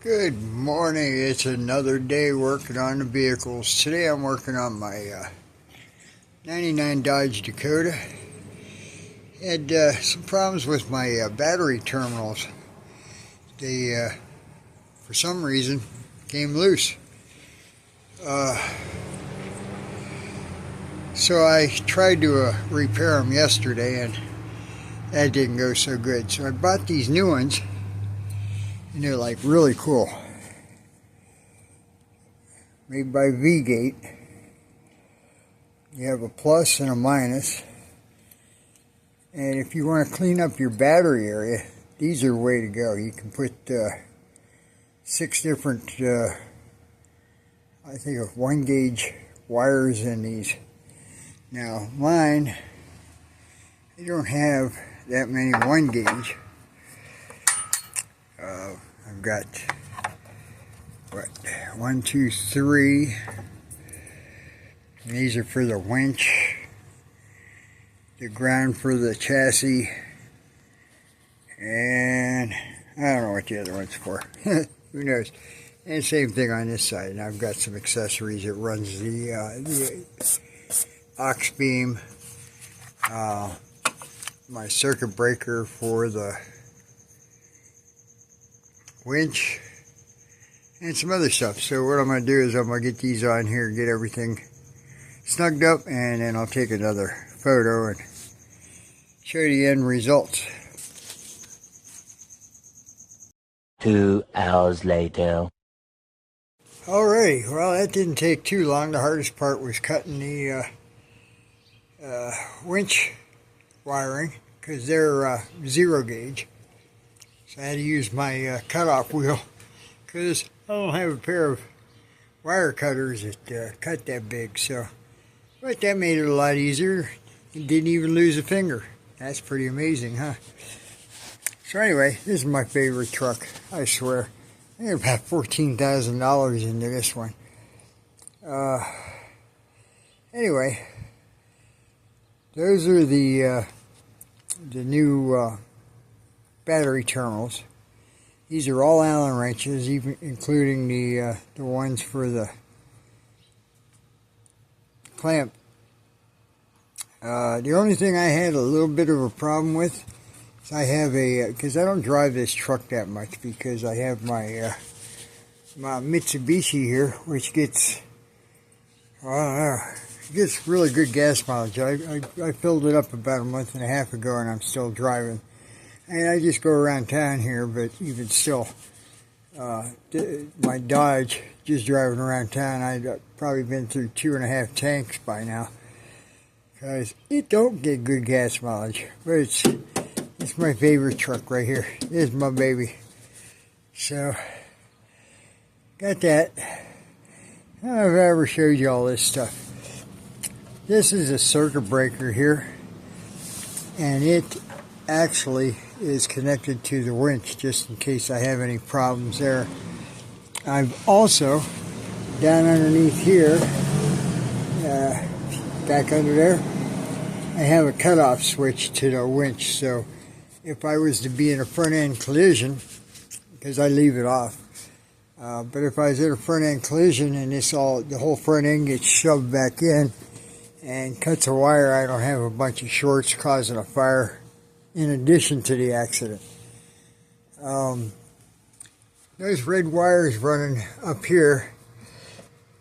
Good morning. It's another day working on the vehicles. Today I'm working on my 99 Dodge Dakota. Had some problems with my battery terminals. They, for some reason, came loose. So I tried to repair them yesterday, and that didn't go so good. So I bought these new ones. And they're like really cool. Made by V-Gate. You have a plus and a minus. And if you want to clean up your battery area, these are the way to go. You can put 6 different, I think of 1 gauge wires in these. Now mine, they don't have that many 1 gauge. I've got, 1, 2, 3. And these are for the winch, the ground for the chassis, and I don't know what the other one's for. Who knows? And same thing on this side. And I've got some accessories. It runs the aux beam, my circuit breaker for the winch, and some other stuff. So what I'm going to do is I'm going to get these on here and get everything snugged up, and then I'll take another photo and show you the end results. 2 hours later. Alrighty, well, that didn't take too long. The hardest part was cutting the winch wiring, because they're 0 gauge. So I had to use my cutoff wheel, because I don't have a pair of wire cutters that cut that big. So, but that made it a lot easier. You didn't even lose a finger. That's pretty amazing, huh? So anyway, this is my favorite truck, I swear. I got about $14,000 into this one. Anyway, those are the new battery terminals. These are all Allen wrenches, even including the ones for the clamp. The only thing I had a little bit of a problem with is I have because I don't drive this truck that much, because I have my my Mitsubishi here, which gets, I don't know, it gets really good gas mileage. I filled it up about a month and a half ago, and I'm still driving. And I just go around town here, but even still, my Dodge, just driving around town, I've probably been through 2.5 tanks by now, because it don't get good gas mileage. But it's my favorite truck right here. This is my baby. So, got that. I don't know if I ever showed you all this stuff. This is a circuit breaker here, and it actually is connected to the winch, just in case I have any problems there. I've also, down underneath here, back under there, I have a cutoff switch to the winch. So if I was to be in a front end collision, because I leave it off, but if I was in a front end collision and the whole front end gets shoved back in and cuts a wire, I don't have a bunch of shorts causing a fire in addition to the accident. Those red wires running up here,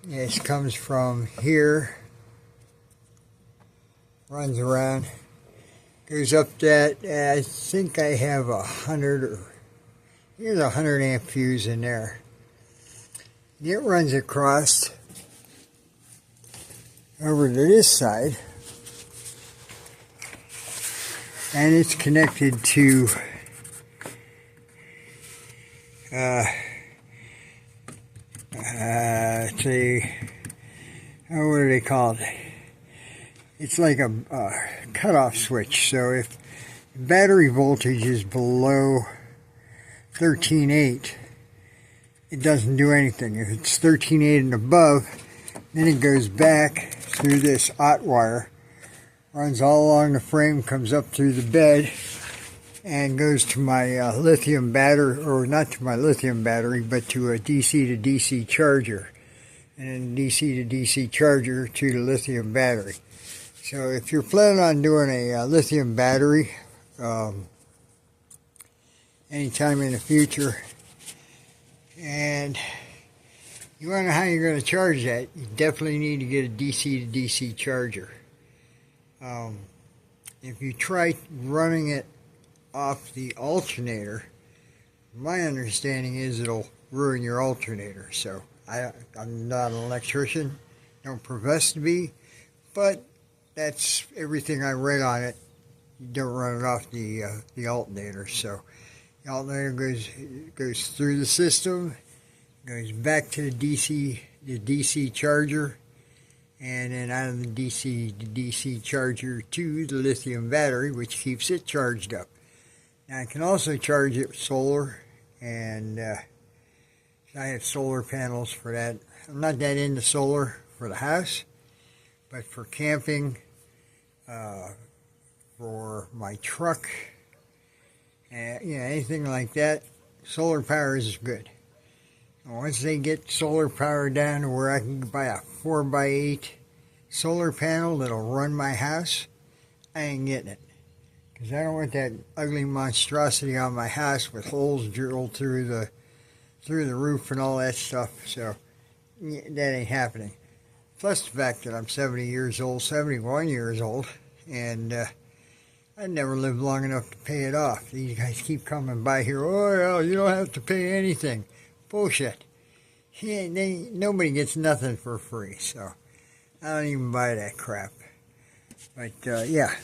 this comes from here, runs around, goes up that, I think I have 100, or here's a 100 amp fuse in there. It runs across over to this side, and it's connected to what are they called? It's like a cutoff switch. So if battery voltage is below 13.8, it doesn't do anything. If it's 13.8 and above, then it goes back through this OT wire, runs all along the frame, comes up through the bed, and goes to my lithium battery, or not to my lithium battery, but to a DC to DC charger, and then DC to DC charger to the lithium battery. So if you're planning on doing a lithium battery anytime in the future, and you want to know how you're going to charge that, you definitely need to get a DC to DC charger. If you try running it off the alternator, my understanding is it'll ruin your alternator. So I'm not an electrician, don't profess to be, but that's everything I read on it. You don't run it off the alternator. So the alternator goes through the system, goes back to the DC charger, and then out of the DC to DC charger to the lithium battery, which keeps it charged up. Now I can also charge it with solar, and I have solar panels for that. I'm not that into solar for the house, but for camping, for my truck, anything like that, solar power is good. Once they get solar power down to where I can buy a 4x8 solar panel that'll run my house, I ain't getting it. Because I don't want that ugly monstrosity on my house with holes drilled through the roof and all that stuff. So that ain't happening. Plus the fact that I'm 71 years old, and I never lived long enough to pay it off. These guys keep coming by here, oh yeah, you don't have to pay anything. Bullshit. Nobody gets nothing for free, so I don't even buy that crap. But yeah,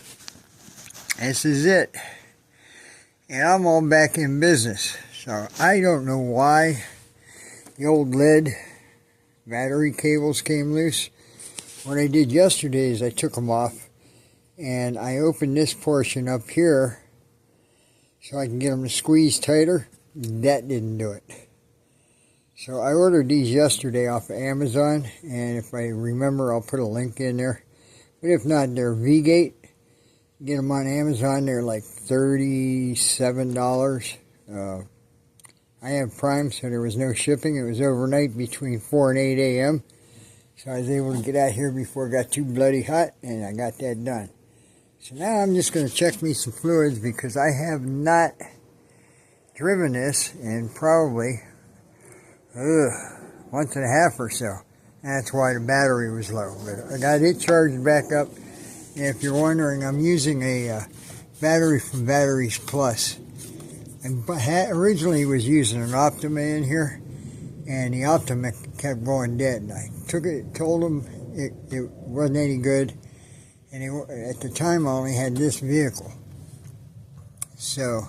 this is it. And I'm all back in business. So I don't know why the old lead battery cables came loose. What I did yesterday is I took them off and I opened this portion up here so I can get them to squeeze tighter. That didn't do it. So I ordered these yesterday off of Amazon, and if I remember, I'll put a link in there. But if not, they're V-Gate. Get them on Amazon. They're like $37. I have Prime, so there was no shipping. It was overnight between 4 and 8 a.m. So I was able to get out here before it got too bloody hot, and I got that done. So now I'm just going to check me some fluids, because I have not driven this in probably month and a half or so. That's why the battery was low. But I got it charged back up. And if you're wondering, I'm using a battery from Batteries Plus. And originally was using an Optima in here, and the Optima kept going dead. And I told them it wasn't any good. And at the time I only had this vehicle. So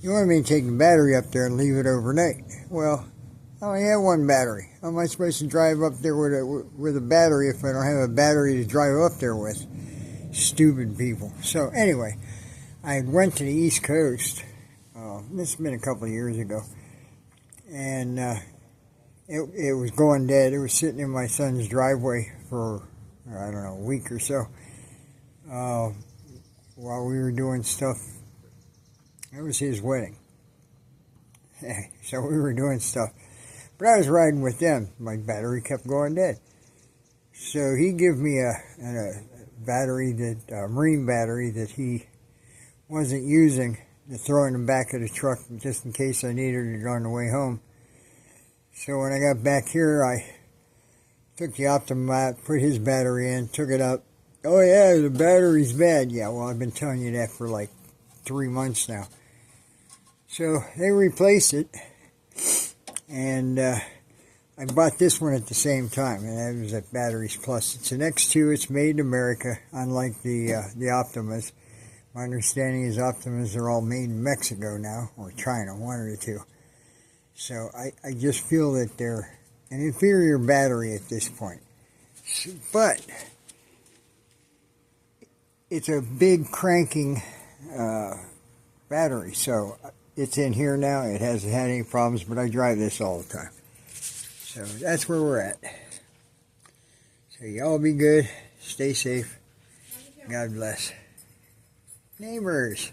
you want me to take the battery up there and leave it overnight. Well, I only have one battery. How am I supposed to drive up there with a battery if I don't have a battery to drive up there with? Stupid people. So anyway, I went to the East Coast. This has been a couple of years ago. And it was going dead. It was sitting in my son's driveway for, I don't know, a week or so. While we were doing stuff. It was his wedding. So we were doing stuff. But I was riding with them. My battery kept going dead. So he gave me a battery, a marine battery that he wasn't using, to throw in the back of the truck just in case I needed it on the way home. So when I got back here, I took the Optima out, put his battery in, took it up. Oh yeah, the battery's bad. Yeah, well, I've been telling you that for like 3 months now. So they replaced it, and I bought this one at the same time, and that was at Batteries Plus. It's an X2. It's made in America, unlike the Optimas. My understanding is Optimas are all made in Mexico now, or China, one of the two. So I just feel that they're an inferior battery at this point. But it's a big cranking battery, so it's in here now. It hasn't had any problems, but I drive this all the time. So that's where we're at. So y'all be good. Stay safe. God bless. Neighbors.